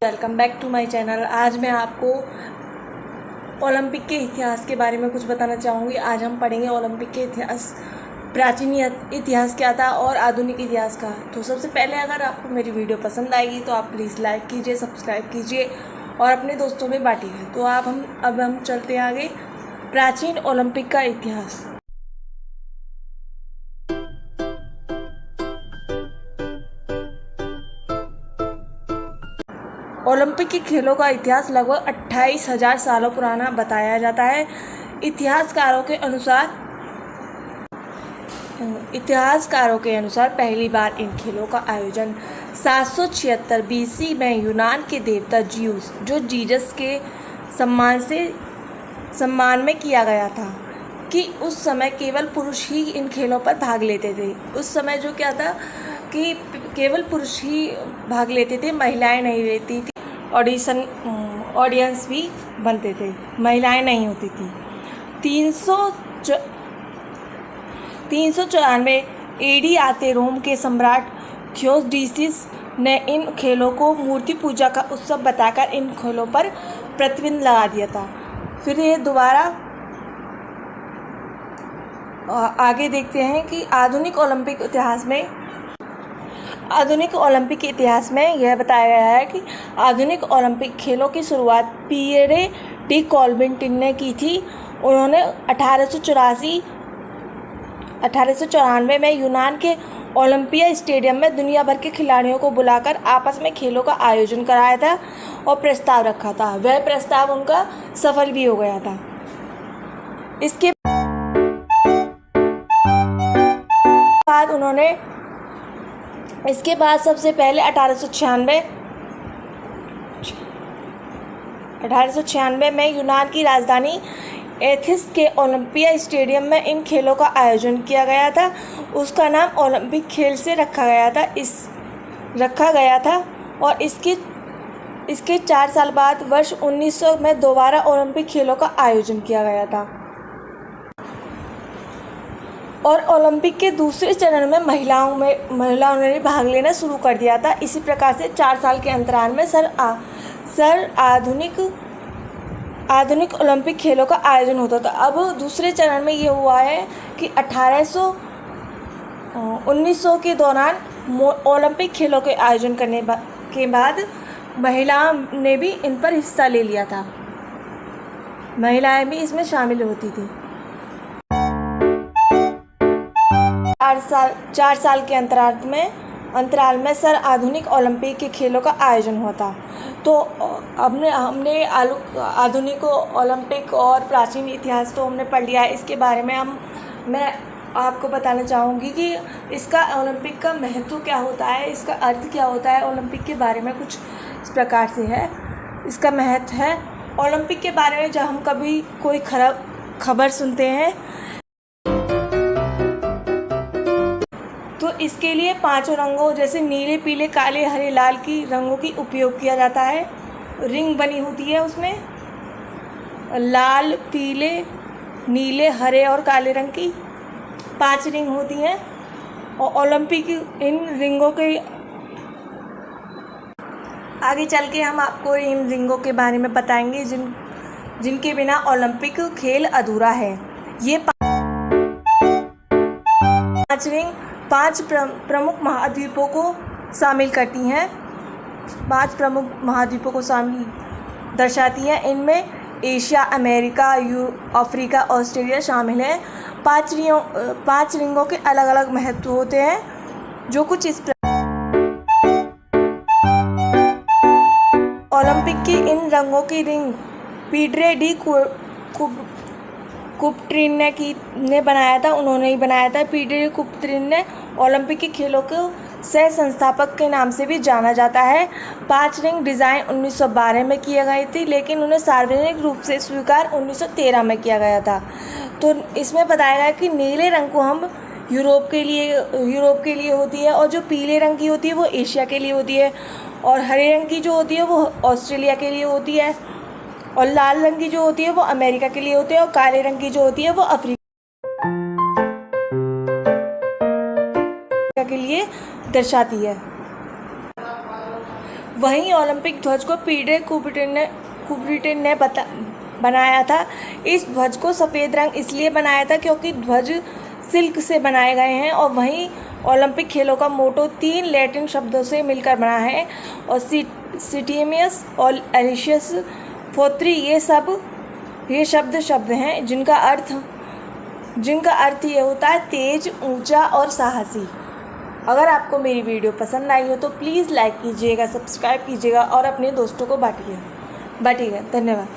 Welcome back to my channel. आज मैं आपको ओलंपिक के इतिहास के बारे में कुछ बताना चाहूँगी। आज हम पढ़ेंगे ओलंपिक के इतिहास, प्राचीन इतिहास क्या था और आधुनिक इतिहास का। तो सबसे पहले अगर आपको मेरी वीडियो पसंद आएगी तो आप प्लीज़ लाइक कीजिए, सब्सक्राइब कीजिए और अपने दोस्तों में बांटिए। तो अब हम चलते हैं आगे। प्राचीन ओलंपिक का इतिहास। ओलंपिक के खेलों का इतिहास लगभग 28,000 सालों पुराना बताया जाता है। इतिहासकारों के अनुसार पहली बार इन खेलों का आयोजन 776 बीसी में यूनान के देवता ज्यूस, जो जीसस के सम्मान में किया गया था, कि उस समय केवल पुरुष ही इन खेलों पर भाग लेते थे। उस समय जो क्या था कि केवल पुरुष ही भाग लेते थे, महिलाएं नहीं लेती थी। ऑडियंस भी बनते थे, महिलाएं नहीं होती थी। 394 एडी आते रोम के सम्राट थियोडोसियस ने इन खेलों को मूर्ति पूजा का उत्सव बताकर इन खेलों पर प्रतिबंध लगा दिया था। फिर ये दोबारा आगे देखते हैं कि आधुनिक ओलंपिक के इतिहास में यह बताया गया है कि आधुनिक ओलंपिक खेलों की शुरुआत पिएरे डी कॉल्बिंटिन ने की थी। उन्होंने 1894 में यूनान के ओलंपिया स्टेडियम में दुनिया भर के खिलाड़ियों को बुलाकर आपस में खेलों का आयोजन कराया था और प्रस्ताव रखा था। वह प्रस्ताव उनका सफल भी हो गया था। इसके बाद सबसे पहले 1896 में यूनान की राजधानी एथेंस के ओलंपिया स्टेडियम में इन खेलों का आयोजन किया गया था। उसका नाम ओलंपिक खेल से रखा गया था और इसके 4 साल बाद वर्ष 1900 में दोबारा ओलंपिक खेलों का आयोजन किया गया था। और ओलंपिक के दूसरे चरण में महिलाओं ने भाग लेना शुरू कर दिया था। इसी प्रकार से 4 साल के अंतराल में आधुनिक ओलंपिक खेलों का आयोजन होता था। अब दूसरे चरण में ये हुआ है कि 1900 के दौरान ओलंपिक खेलों के आयोजन करने के बाद महिलाओं ने भी इन पर हिस्सा ले लिया था। महिलाएं भी इसमें शामिल होती थी। 4 साल के अंतराल में आधुनिक ओलंपिक के खेलों का आयोजन हुआ था। तो हमने आधुनिक ओलंपिक और प्राचीन इतिहास तो हमने पढ़ लिया है। इसके बारे में मैं आपको बताना चाहूँगी कि इसका ओलंपिक का महत्व क्या होता है, इसका अर्थ क्या होता है। ओलंपिक के बारे में कुछ इस प्रकार से है। इसका महत्व है ओलंपिक के बारे में, जब हम कभी कोई खबर सुनते हैं तो इसके लिए 5 रंगों जैसे नीले, पीले, काले, हरे, लाल की रंगों की उपयोग किया जाता है। रिंग बनी होती है, उसमें लाल, पीले, नीले, हरे और काले रंग की 5 रिंग होती हैं। और ओलंपिक इन रिंगों के आगे चल के हम आपको इन रिंगों के बारे में बताएंगे जिनके बिना ओलंपिक खेल अधूरा है। ये 5 रिंग 5 प्रमुख महाद्वीपों को शामिल करती हैं। 5 प्रमुख महाद्वीपों को दर्शाती हैं। इनमें एशिया, अमेरिका, अफ्रीका, ऑस्ट्रेलिया शामिल हैं। 5 रिंगों के अलग अलग महत्व होते हैं, जो कुछ इस ओलंपिक की इन रंगों की रिंग पीटरे डी कुबर्टिन ने बनाया था। उन्होंने ही बनाया था। पीटरे डी कुबर्टिन ने ओलंपिक के खेलों को सह संस्थापक के नाम से भी जाना जाता है। 5 रिंग डिज़ाइन 1912 में किए गए थे, लेकिन उन्हें सार्वजनिक रूप से स्वीकार 1913 में किया गया था। तो इसमें बताया गया कि नीले रंग को हम यूरोप के लिए होती है, और जो पीले रंग की होती है वो एशिया के लिए होती है, और हरे रंग की जो होती है वो ऑस्ट्रेलिया के लिए होती है, और लाल रंग की जो होती है वो अमेरिका के लिए होती है, और काले रंग की जो होती है वो अफ्रीका के लिए दर्शाती है। वहीं ओलंपिक ध्वज को पीटर कुबर्टिन ने बनाया था। इस ध्वज को सफ़ेद रंग इसलिए बनाया था क्योंकि ध्वज सिल्क से बनाए गए हैं। और वहीं ओलंपिक खेलों का मोटो 3 लैटिन शब्दों से मिलकर बना है, और सिटिमियस और एलिशियस फोत्री ये शब्द हैं जिनका अर्थ ये होता है तेज, ऊंचा और साहसी। अगर आपको मेरी वीडियो पसंद आई हो तो प्लीज़ लाइक कीजिएगा, सब्सक्राइब कीजिएगा और अपने दोस्तों को बांटिएगा। धन्यवाद।